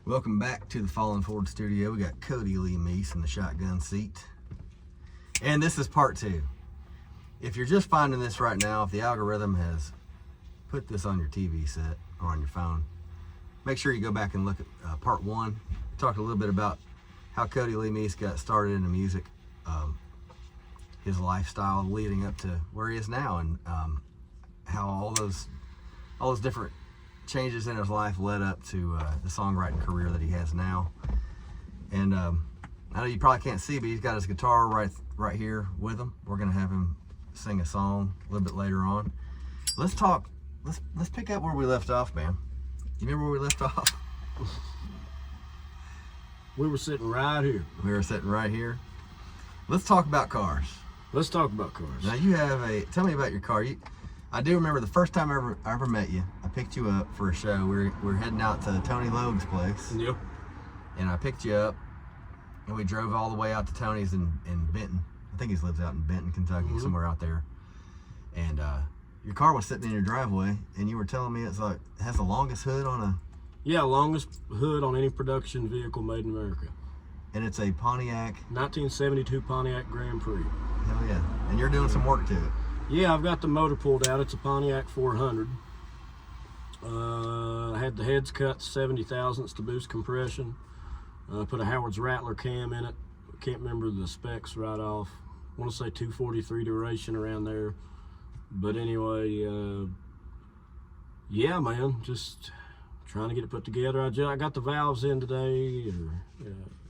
Welcome back to the Fallen Forward studio. We got Cody Lee Meece in the shotgun seat. And this is part 2. If you're just finding this right now, if the algorithm has put this on your TV set or on your phone, make sure you go back and look at part 1. We talked a little bit about how Cody Lee Meece got started into music, his lifestyle leading up to where he is now, and how all those different changes in his life led up to the songwriting career that he has now. And I know you probably can't see, but he's got his guitar right here with him. We're gonna have him sing a song a little bit later on. Let's pick up where we left off, man. You remember where we left off? We were sitting right here. We were sitting right here. Let's talk about cars. Let's talk about cars. Now you have tell me about your car. I do remember the first time I ever met you. I picked you up for a show. We're heading out to Tony Logue's place. Yep. And I picked you up, and we drove all the way out to Tony's in Benton. I think he lives out in Benton, Kentucky, somewhere out there. And your car was sitting in your driveway, and you were telling me it has the longest hood on a... Yeah, longest hood on any production vehicle made in America. And it's a Pontiac... 1972 Pontiac Grand Prix. Hell yeah. And you're doing some work to it. Yeah, I've got the motor pulled out. It's a Pontiac 400. I had the heads cut 70 thousandths to boost compression. Put a Howard's Rattler cam in it. Can't remember the specs right off. I want to say 243 duration around there. But anyway, yeah, man, just trying to get it put together. I got the valves in today.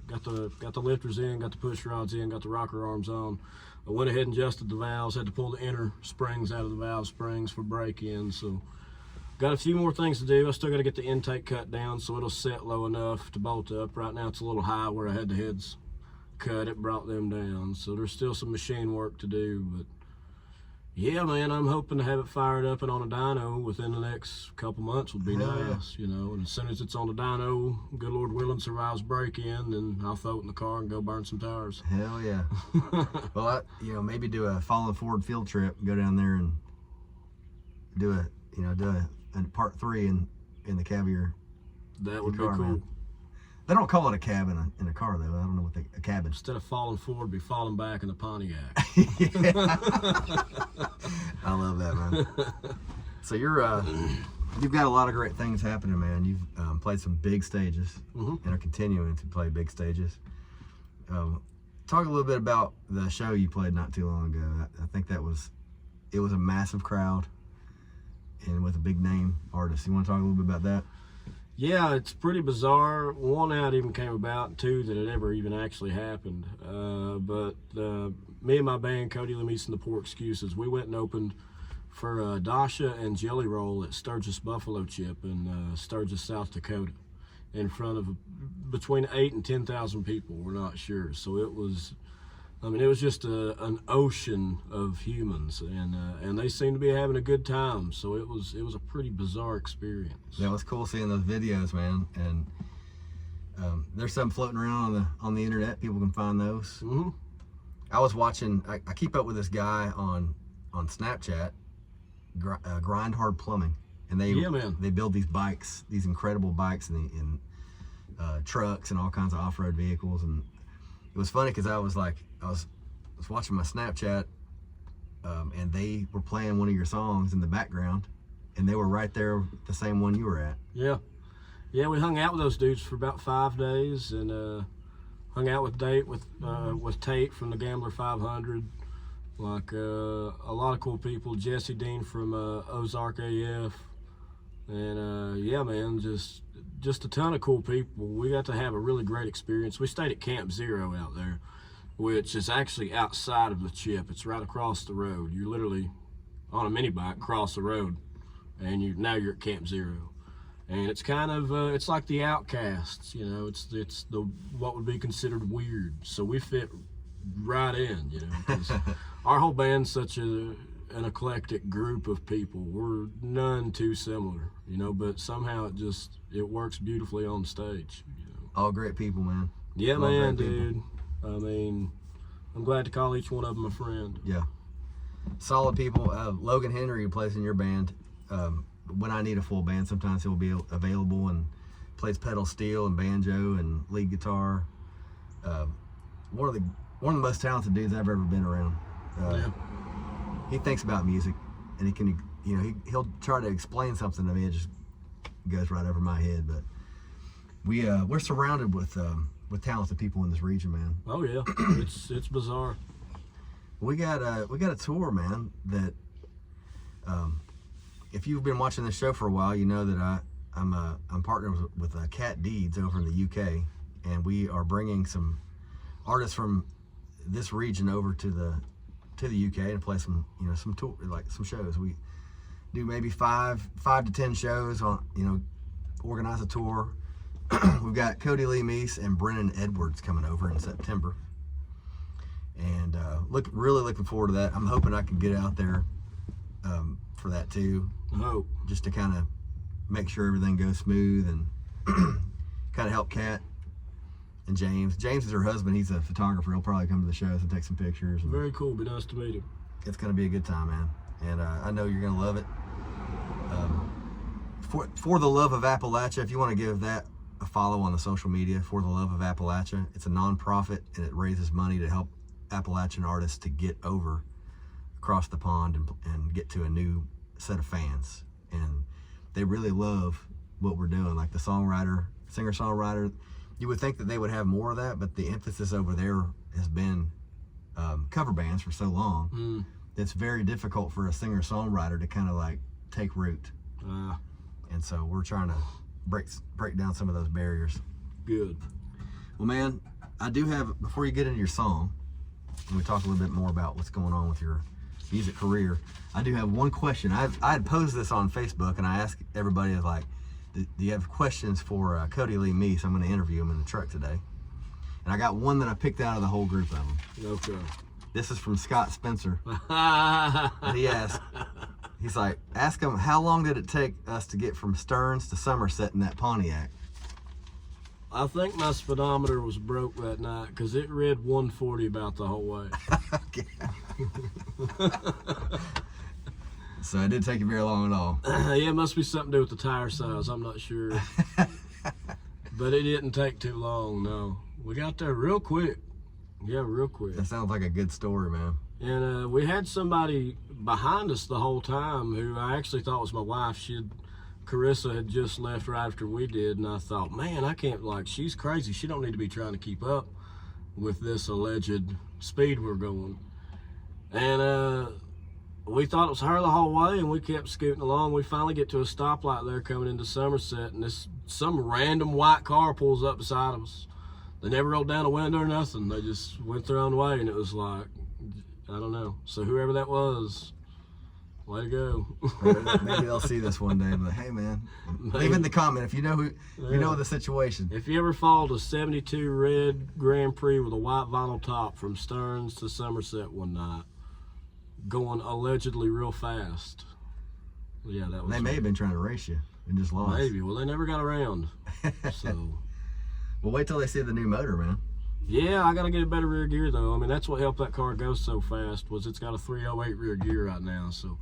Got the lifters in, got the push rods in, got the rocker arms on. I went ahead and adjusted the valves, had to pull the inner springs out of the valve springs for break-in, so got a few more things to do. I still got to get the intake cut down so it'll set low enough to bolt up. Right now it's a little high where I had the heads cut, it brought them down, so there's still some machine work to do. But yeah, man, I'm hoping to have it fired up and on a dyno within the next couple months would be nice, you know. And as soon as it's on the dyno, good Lord willing, survives break-in, then I'll throw it in the car and go burn some tires. Hell yeah. Well, maybe do a Fallen Forward field trip, go down there and do a part 3 in the cab of your That would car, be cool. Man. They don't call it a cab in a car, though. I don't know what a cabin. Instead of falling forward, be falling back in the Pontiac. I love that, man. So you've got a lot of great things happening, man. You've played some big stages and are continuing to play big stages. Talk a little bit about the show you played not too long ago. I think it was a massive crowd and with a big name artist. You want to talk a little bit about that? Yeah, it's pretty bizarre. One, how it even came about, and 2, that it ever even actually happened. But me and my band, Cody Lee Meece and the Poor Excuses, we went and opened for Dasha and Jelly Roll at Sturgis Buffalo Chip in Sturgis, South Dakota, in front of between 8,000 and 10,000 people. We're not sure. So it was, it was just an ocean of humans, and they seemed to be having a good time. So it was a pretty bizarre experience. Yeah, it was cool seeing those videos, man. And there's some floating around on the internet. People can find those. I was watching. I keep up with this guy on Snapchat, Grind Hard Plumbing, and they build these bikes, these incredible bikes, in trucks and all kinds of off-road vehicles. And it was funny because I was watching my Snapchat, and they were playing one of your songs in the background, and they were right there, the same one you were at. Yeah, we hung out with those dudes for about 5 days, and hung out with Tate from the Gambler 500, a lot of cool people. Jesse Dean from Ozark AF, and yeah, man, just a ton of cool people. We got to have a really great experience. We stayed at Camp Zero out there, which is actually outside of the chip. It's right across the road. You're literally on a mini bike across the road, and now you're at Camp Zero. And it's kind of it's like the Outcasts, you know. It's the what would be considered weird. So we fit right in, you know, because our whole band's such an eclectic group of people. We're none too similar, you know, but somehow it works beautifully on stage, you know. All great people, man. Yeah, man, dude. I'm glad to call each one of them a friend. Yeah, solid people. Logan Henry, who plays in your band, when I need a full band, sometimes he'll be available and plays pedal steel and banjo and lead guitar. One of the most talented dudes I've ever been around. Yeah. He thinks about music, and he can, he'll try to explain something to me. It just goes right over my head. But we're surrounded with talented people in this region, man. Oh yeah, it's bizarre. We got a tour, man. That if you've been watching this show for a while, you know that I'm partnered with Cat Deeds over in the UK, and we are bringing some artists from this region over to the UK and play some some tour, like some shows. We do maybe five to 10 shows on, organize a tour. We've got Cody Lee Meece and Brennan Edwards coming over in September, and really looking forward to that. I'm hoping I can get out there for that too. Oh, just to kind of make sure everything goes smooth and kind of help Kat and James. James is her husband. He's a photographer. He'll probably come to the shows and take some pictures. And very cool. Be nice to meet him. it's going to be a good time, man. And I know you're going to love it. For the Love of Appalachia, if you want to give that a follow on the social media, For the Love of Appalachia, it's a nonprofit and it raises money to help Appalachian artists to get over across the pond and get to a new set of fans. And they really love what we're doing. Like the singer-songwriter, you would think that they would have more of that, but the emphasis over there has been cover bands for so long. It's very difficult for a singer-songwriter to kind of like take root. And so we're trying to break down some of those barriers. Good. Well, man, I do have, before you get into your song, and we talk a little bit more about what's going on with your music career, I do have one question. I had posed this on Facebook, and I asked everybody, like, do you have questions for Cody Lee Meece? I'm going to interview him in the truck today. And I got one that I picked out of the whole group of them. Okay. This is from Scott Spencer. And he asked, he's like, ask him, how long did it take us to get from Stearns to Somerset in that Pontiac? I think my speedometer was broke that night because it read 140 about the whole way. So it didn't take you very long at all. Yeah, it must be something to do with the tire size. I'm not sure. But it didn't take too long, no. We got there real quick. Yeah, real quick. That sounds like a good story, man. And we had somebody behind us the whole time who I actually thought was my wife. Carissa had just left right after we did, and I thought, man, I can't, like, she's crazy. She don't need to be trying to keep up with this alleged speed we're going. And we thought it was her the whole way, and we kept scooting along. We finally get to a stoplight there coming into Somerset, and some random white car pulls up beside us. They never rolled down a window or nothing. They just went their own way, and it was like, I don't know. So whoever that was, way to go. Maybe they'll see this one day and be like, hey, man, leave in the comment if you know you know the situation. If you ever followed a 72 red Grand Prix with a white vinyl top from Stearns to Somerset one night, going allegedly real fast. Yeah, that was. They may have been trying to race you and just lost. Maybe. Well, they never got around. So. Well, wait till they see the new motor, man. Yeah, I got to get a better rear gear, though. I mean, that's what helped that car go so fast, was it's got a 308 rear gear right now. So,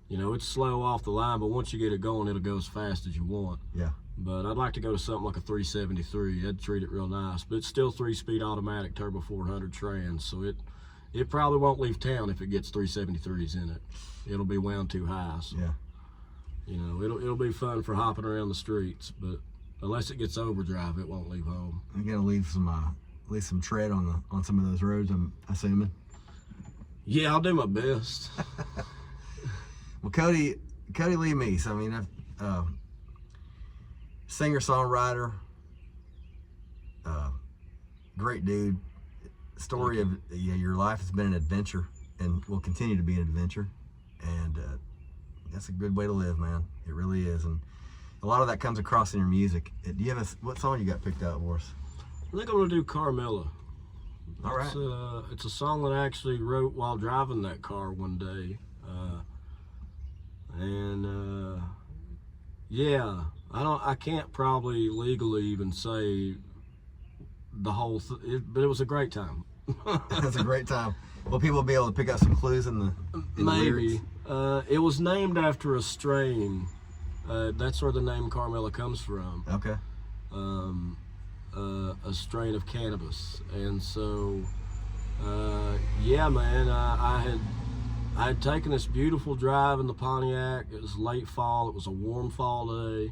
it's slow off the line, but once you get it going, it'll go as fast as you want. Yeah. But I'd like to go to something like a 373. That'd treat it real nice. But it's still 3-speed automatic turbo 400 trans, so it probably won't leave town if it gets 373s in it. It'll be wound too high. So, yeah. It'll be fun for hopping around the streets, but unless it gets overdrive, it won't leave home. You gotta leave some at least some tread on some of those roads, I'm assuming. Yeah, I'll do my best. Well, Cody Lee Meece, I mean, singer-songwriter, great dude. Story of your life has been an adventure and will continue to be an adventure, and that's a good way to live, man. It really is, and a lot of that comes across in your music. Do you have what song you got picked out for us? I think I'm gonna do Carmella. All right. It's a song that I actually wrote while driving that car one day, yeah, I can't probably legally even say the whole but it was a great time. That's a great time. Will people be able to pick up some clues in the maybe lyrics? It was named after a strain. That's where the name Carmella comes from. Okay. a strain of cannabis. And so, yeah, man, I had taken this beautiful drive in the Pontiac. It was late fall. It was a warm fall day.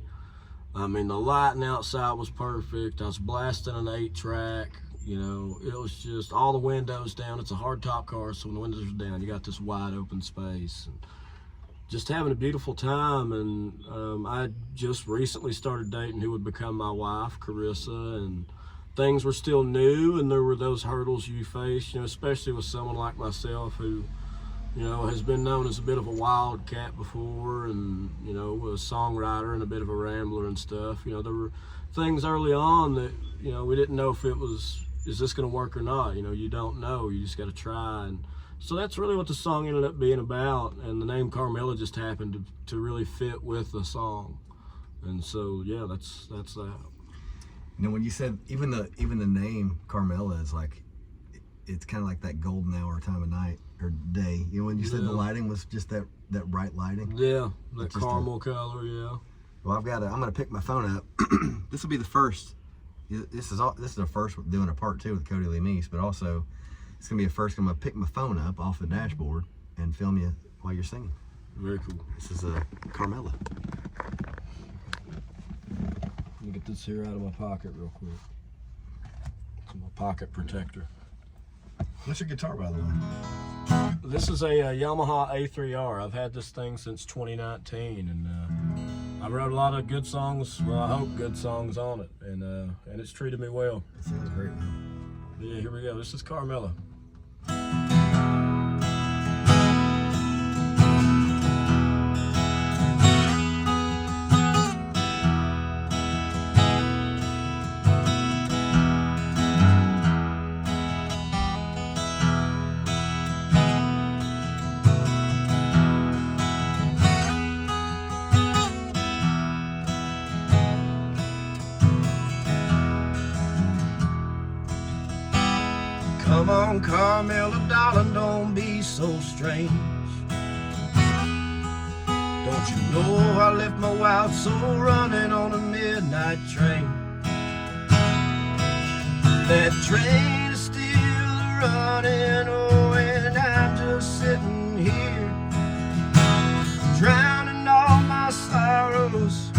I mean, the lighting outside was perfect. I was blasting an 8-track. You know, it was just all the windows down. It's a hardtop car, so when the windows are down, you got this wide open space. And just having a beautiful time. And I just recently started dating who would become my wife, Carissa, and things were still new, and there were those hurdles you face, you know, especially with someone like myself who, you know, has been known as a bit of a wildcat before, and, you know, a songwriter and a bit of a rambler and stuff. You know, there were things early on that, you know, we didn't know if it was, is this going to work or not? You know, you don't know. You just got to try. And so that's really what the song ended up being about. And the name Carmella just happened to really fit with the song. And so, yeah, that's that. You know, when you said even the name Carmella is like, it's kind of like that golden hour time of night or day. You know, when you said the lighting was just that bright lighting. Yeah, that caramel color. Yeah. Well, I'm gonna pick my phone up. This will be the first. This is the first doing a part 2 with Cody Lee Meece, but also it's gonna be a first. I'm gonna pick my phone up off the dashboard and film you while you're singing. Very cool. This is Carmella. Let me get this here out of my pocket real quick. It's my pocket protector. What's your guitar, by the way? This is a Yamaha A3R. I've had this thing since 2019, and I wrote a lot of good songs. Well, I hope good songs on it, and it's treated me well. It sounds great, man. Yeah, here we go. This is Carmella. Come on, Carmella, darling, don't be so strange. Don't you know I left my wild soul running on a midnight train? That train is still running, oh, and I'm just sitting here, drowning all my sorrows,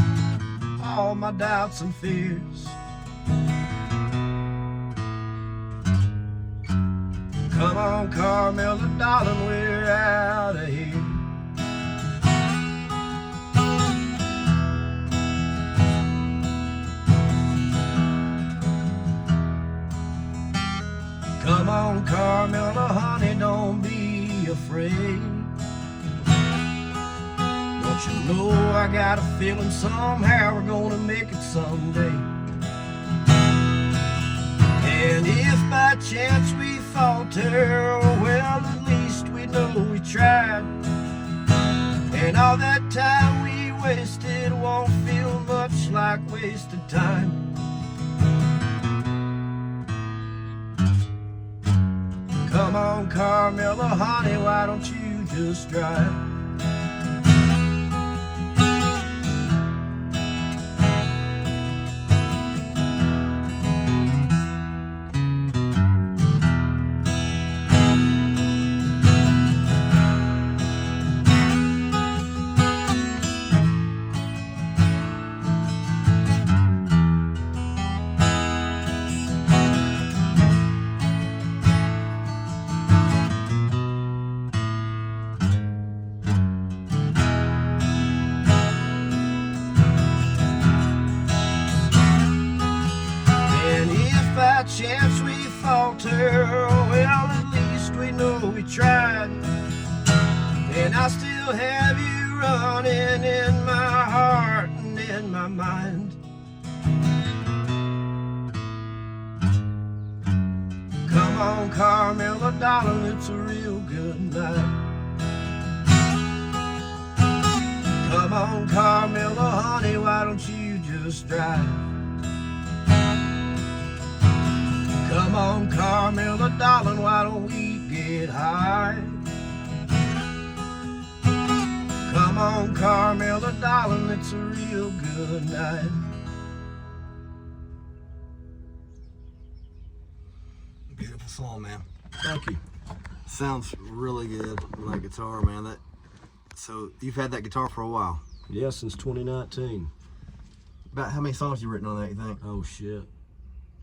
all my doubts and fears. Come on, Carmella, darling, we're out of here. Come on, Carmella, honey, don't be afraid. Don't you know I got a feeling somehow we're gonna make it someday. And if by chance we falter, well, at least we know we tried. And all that time we wasted won't feel much like wasted time. Come on, Carmella, honey, why don't you just drive? By chance we falter, well, at least we know we tried. And I still have you running in my heart and in my mind. Come on, Carmella, darling, it's a real good night. Come on, Carmella, honey, why don't you just drive? Come on, Carmella, darling, why don't we get high? Come on, Carmella, darling, it's a real good night. beautiful song, man. Thank you. Sounds really good on that guitar, man. So you've had that guitar for a while? Yeah, since 2019. About how many songs you written on that, you think? Oh shit,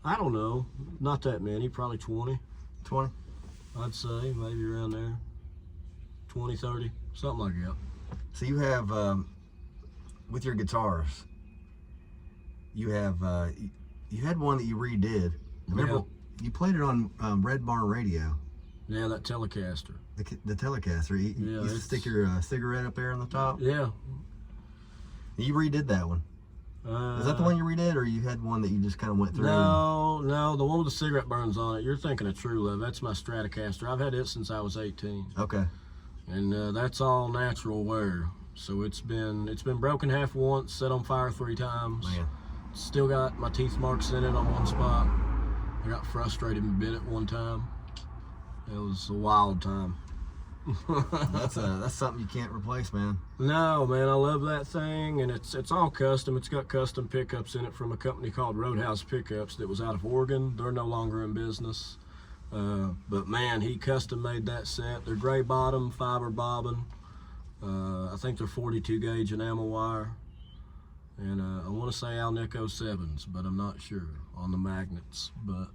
I don't know. Not that many. Probably 20. 20? I'd say maybe around there. 20, 30, something like that. So you have with your guitars, you have you had one that you redid. Remember, you played it on Red Barn Radio. Yeah, that Telecaster. The Telecaster. You used to stick your cigarette up there on the top. Yeah. You redid that one. Is that the one you redid, or you had one that you just kind of went through? No, the one with the cigarette burns on it. You're thinking of True Love. That's my Stratocaster. I've had it since I was 18. Okay. And that's all natural wear. So it's been broken half once, set on fire 3 times. Man. Still got my teeth marks in it on one spot. I got frustrated and bit it one time. It was a wild time. That's something you can't replace, man. No, man, I love that thing, and it's all custom. It's got custom pickups in it from a company called Roadhouse Pickups that was out of Oregon. They're no longer in business. But man, he custom made that set. They're gray bottom, fiber bobbin. I think they're 42 gauge enamel wire. And I want to say Alnico 7s, but I'm not sure on the magnets. But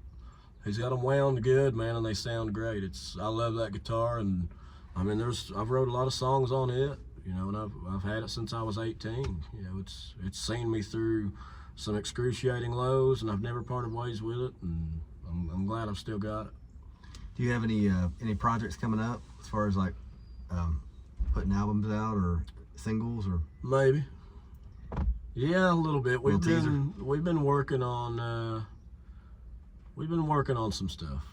he's got them wound good, man, and they sound great. I love that guitar, and I mean, I've wrote a lot of songs on it, you know, and I've had it since I was 18. You know, it's seen me through some excruciating lows, and I've never parted ways with it, and I'm glad I've still got it. Do you have any projects coming up as far as like putting albums out or singles or? Maybe. Yeah, a little bit. We've been working on some stuff.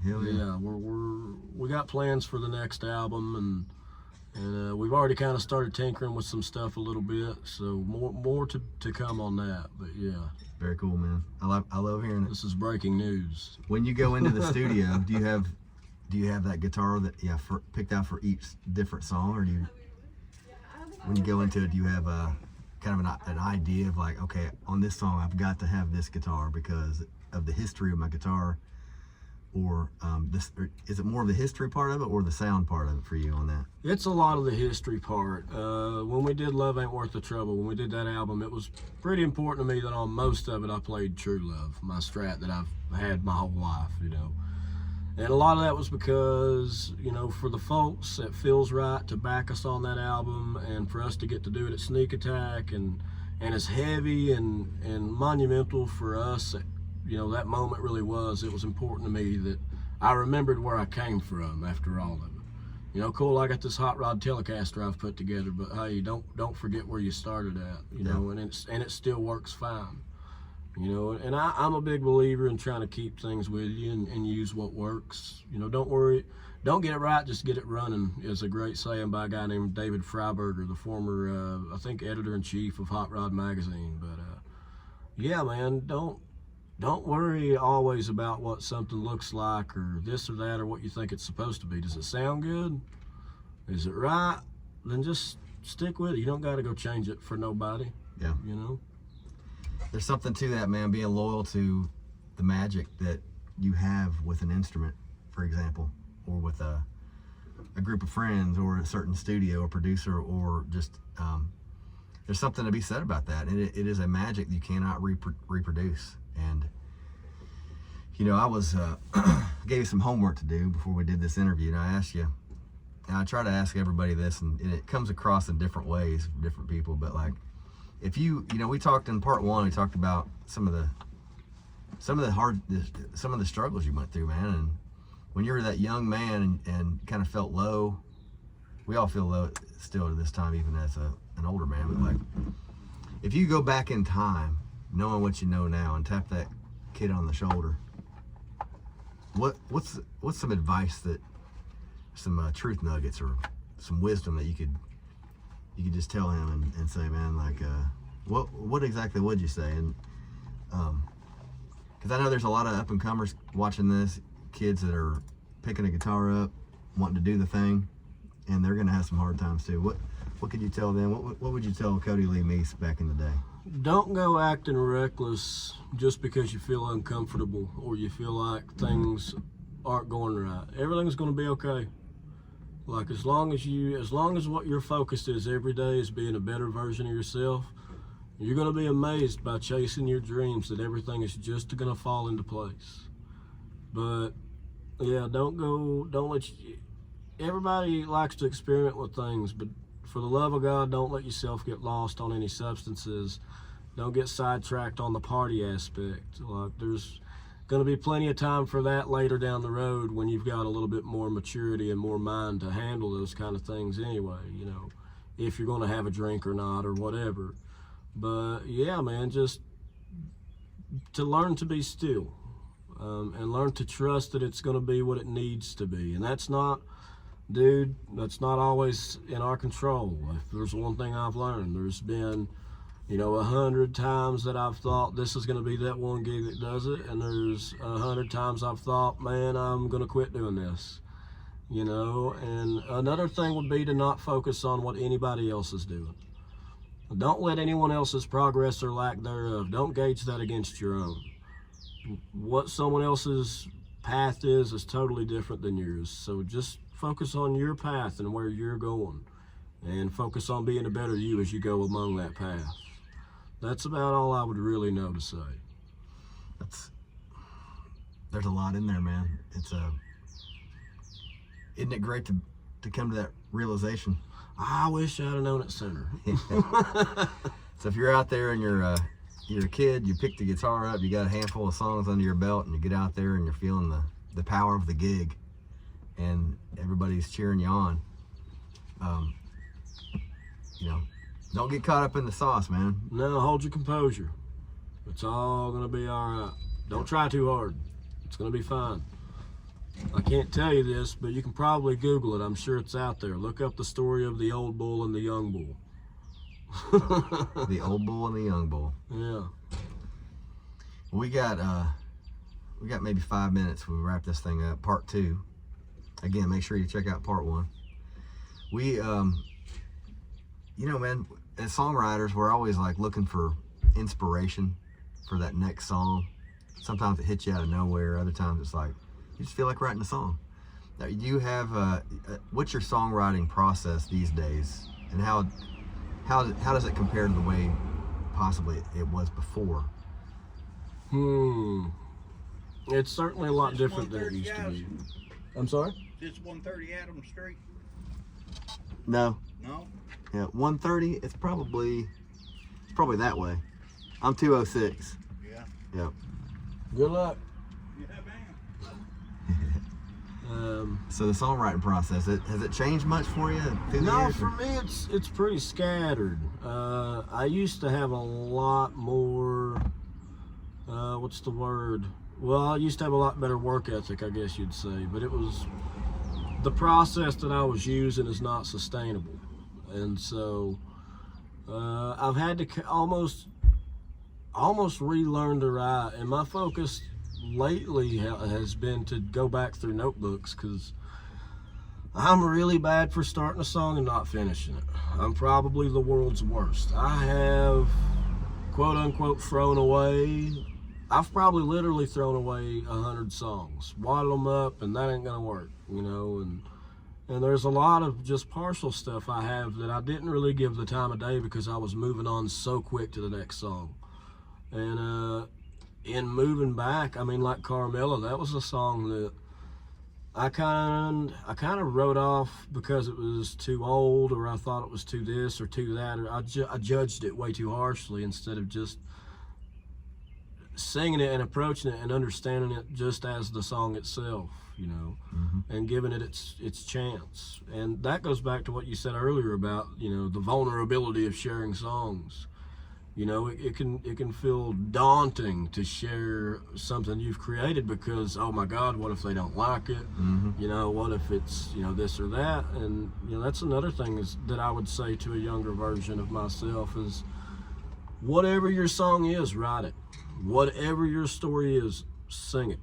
Hell yeah. Yeah, we got plans for the next album, and we've already kind of started tinkering with some stuff a little bit. So more to come on that. But yeah. Very cool, man. I love hearing it. This is breaking news. When you go into the studio, do you have that guitar that picked out for each different song, or when you go into it, do you have kind of an idea of like, okay, on this song I've got to have this guitar because of the history of my guitar, or is it more of the history part of it or the sound part of it for you on that? It's a lot of the history part. When we did Love Ain't Worth the Trouble, when we did that album, it was pretty important to me that on most of it I played True Love, my Strat that I've had my whole life, you know. And a lot of that was because, you know, for the folks, it feels right to back us on that album, and for us to get to do it at Sneak Attack, and as heavy and monumental for us, you know, that moment really was. It was important to me that I remembered where I came from after all of it. You know, cool, I got this hot rod Telecaster I've put together, but hey, don't forget where you started at, you know, and it still works fine. You know, and I'm a big believer in trying to keep things with you and use what works. You know, don't worry, don't get it right, just get it running, is a great saying by a guy named David Freiberger, the former, I think, editor-in-chief of Hot Rod Magazine. But yeah, man, don't worry always about what something looks like or this or that or what you think it's supposed to be. Does it sound good? Is it right? Then just stick with it. You don't got to go change it for nobody. Yeah. You know? There's something to that, man, being loyal to the magic that you have with an instrument, for example, or with a group of friends or a certain studio or producer, or just there's something to be said about that. And it is a magic that you cannot reproduce. And you know, I was gave you some homework to do before we did this interview, and I asked you, and I try to ask everybody this, and it comes across in different ways from different people, but like, if you know, we talked in part 1, we talked about some of the struggles you went through, man. And when you were that young man and kind of felt low, we all feel low still at this time, even as an older man. But like, if you go back in time, knowing what you know now, and tap that kid on the shoulder, what's some advice, that some truth nuggets or some wisdom that you could just tell him and say, man, like, what exactly would you say? And because I know there's a lot of up and comers watching this, kids that are picking a guitar up, wanting to do the thing, and they're gonna have some hard times too. What could you tell them? What would you tell Cody Lee Meece back in the day? Don't go acting reckless just because you feel uncomfortable or you feel like things aren't going right. Everything's going to be okay. Like as long as what your focus is every day is being a better version of yourself, you're going to be amazed by chasing your dreams that everything is just going to fall into place. But yeah, everybody likes to experiment with things, but for the love of God, don't let yourself get lost on any substances. Don't get sidetracked on the party aspect. Like there's going to be plenty of time for that later down the road when you've got a little bit more maturity and more mind to handle those kind of things anyway, if you're going to have a drink or not or whatever. But yeah, man, just to learn to be still and learn to trust that it's going to be what it needs to be. And that's not always in our control. If there's one thing I've learned, there's been 100 times that I've thought this is going to be that one gig that does it, and there's 100 times I've thought, man, I'm going to quit doing this, and another thing would be to not focus on what anybody else is doing. Don't let anyone else's progress or lack thereof, don't gauge that against your own. What someone else's path is totally different than yours, so just focus on your path and where you're going, and focus on being a better you as you go along that path. That's about all I would really know to say. There's a lot in there, man. Isn't it great to come to that realization? I wish I'd have known it sooner. So if you're out there and you're a kid, you pick the guitar up, you got a handful of songs under your belt, and you get out there and you're feeling the power of the gig, and everybody's cheering you on. Don't get caught up in the sauce, man. No, hold your composure. It's all gonna be all right. Don't try too hard. It's gonna be fine. I can't tell you this, but you can probably Google it. I'm sure it's out there. Look up the story of the old bull and the young bull. The old bull and the young bull. Yeah. We got maybe 5 minutes. We'll wrap this thing up. Part 2. Again, make sure you check out part 1. We, man, as songwriters, we're always like looking for inspiration for that next song. Sometimes it hits you out of nowhere. Other times it's like you just feel like writing a song. Now, you have what's your songwriting process these days, and how does it compare to the way possibly it was before? It's certainly a lot different than it used to be. I'm sorry? Is this 130 Adams Street? No. No? Yeah, 130. It's probably that way. I'm 206. Yeah. Yep. Good luck. Yeah, man. So the songwriting process, has it changed much for you through the No, years? for me it's pretty scattered. I used to have a lot more. What's the word? Well, I used to have a lot better work ethic, I guess you'd say, but it was the process that I was using is not sustainable, and so I've had to almost relearn to write, and my focus lately has been to go back through notebooks, because I'm really bad for starting a song and not finishing it. I'm probably the world's worst. I have quote unquote thrown away, I've probably literally thrown away 100 songs, wadded them up, and that ain't gonna work, and there's a lot of just partial stuff I have that I didn't really give the time of day because I was moving on so quick to the next song. And in moving back, I mean, like Carmella, that was a song that I kind of wrote off because it was too old, or I thought it was too this or too that, or I judged it way too harshly instead of just singing it and approaching it and understanding it just as the song itself, and giving it its chance. And that goes back to what you said earlier about, the vulnerability of sharing songs. It can feel daunting to share something you've created because, oh my God, what if they don't like it? What if it's, this or that? And, that's another thing that I would say to a younger version of myself is, whatever your song is, write it. Whatever your story is, sing it.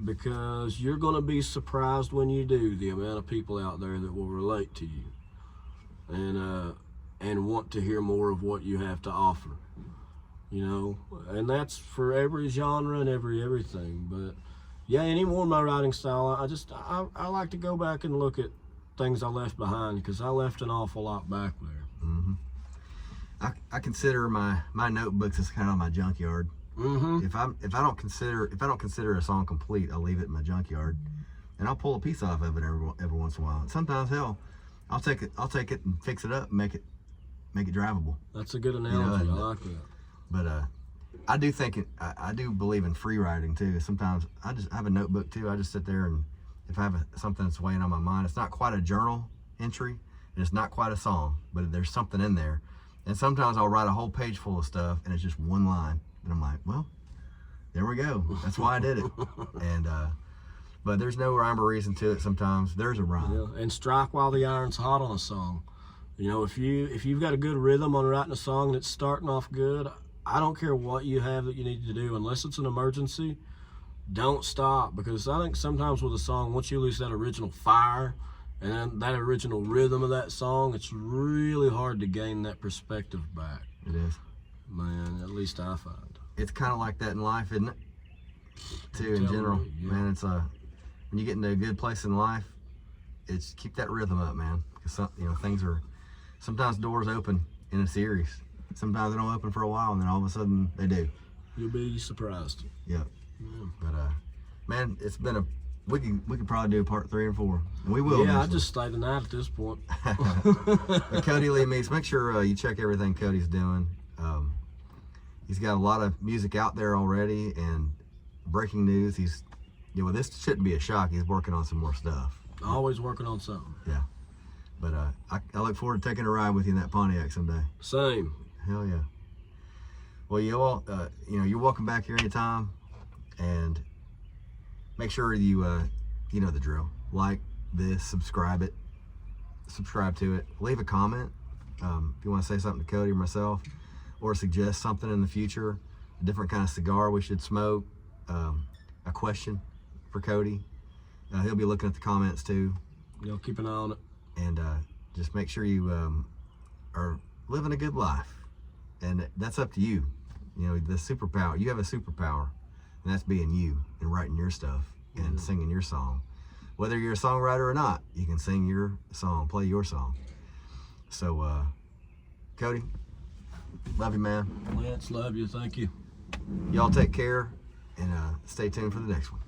Because you're going to be surprised when you do, the amount of people out there that will relate to you and want to hear more of what you have to offer. And that's for every genre and everything. But Yeah, anymore in my writing style, I like to go back and look at things I left behind, because I left an awful lot back there. Mm-hmm. I consider my notebooks as kind of my junkyard. Mm-hmm. If I don't consider a song complete, I'll leave it in my junkyard, and I'll pull a piece off of it every once in a while. And sometimes, hell, I'll take it and fix it up and make it drivable. That's a good analogy. You know, I like that. But I do think I do believe in free writing too. Sometimes I have a notebook too. I just sit there, and if I have something that's weighing on my mind, it's not quite a journal entry, and it's not quite a song, but there's something in there. And sometimes I'll write a whole page full of stuff, and it's just one line, and I'm like, well, there we go. That's why I did it. And but there's no rhyme or reason to it. Sometimes there's a rhyme. Yeah, and strike while the iron's hot on a song. You know, if you've got a good rhythm on writing a song that's starting off good, I don't care what you have that you need to do, unless it's an emergency, don't stop. Because I think sometimes with a song, once you lose that original fire and then that original rhythm of that song, it's really hard to gain that perspective back. It is. Man, at least I find. It's kind of like that in life, isn't it? Too, in general. Yeah. Man, it's when you get into a good place in life, it's keep that rhythm up, man. Because things are, sometimes doors open in a series. Sometimes they don't open for a while, and then all of a sudden they do. You'll be surprised. Yep. Yeah. But man, it's been we could probably do part 3 and 4, and we will. Yeah, I eventually. just stay the night at this point. But Cody Lee Meece, make sure you check everything Cody's doing. He's got a lot of music out there already, and breaking news. This shouldn't be a shock. He's working on some more stuff. Always working on something. Yeah. But I look forward to taking a ride with you in that Pontiac someday. Same. Hell yeah. Well, you all, you're welcome back here anytime, and make sure you know the drill. Like this, subscribe to it. Leave a comment if you want to say something to Cody or myself, or suggest something in the future, a different kind of cigar we should smoke, a question for Cody. He'll be looking at the comments too. Keep an eye on it. And just make sure you are living a good life, and that's up to you. The superpower, you have a superpower, and that's being you and writing your stuff and singing your song. Whether you're a songwriter or not, you can sing your song, play your song. So Cody, love you, man. Lance, love you. Thank you. Y'all take care, and stay tuned for the next one.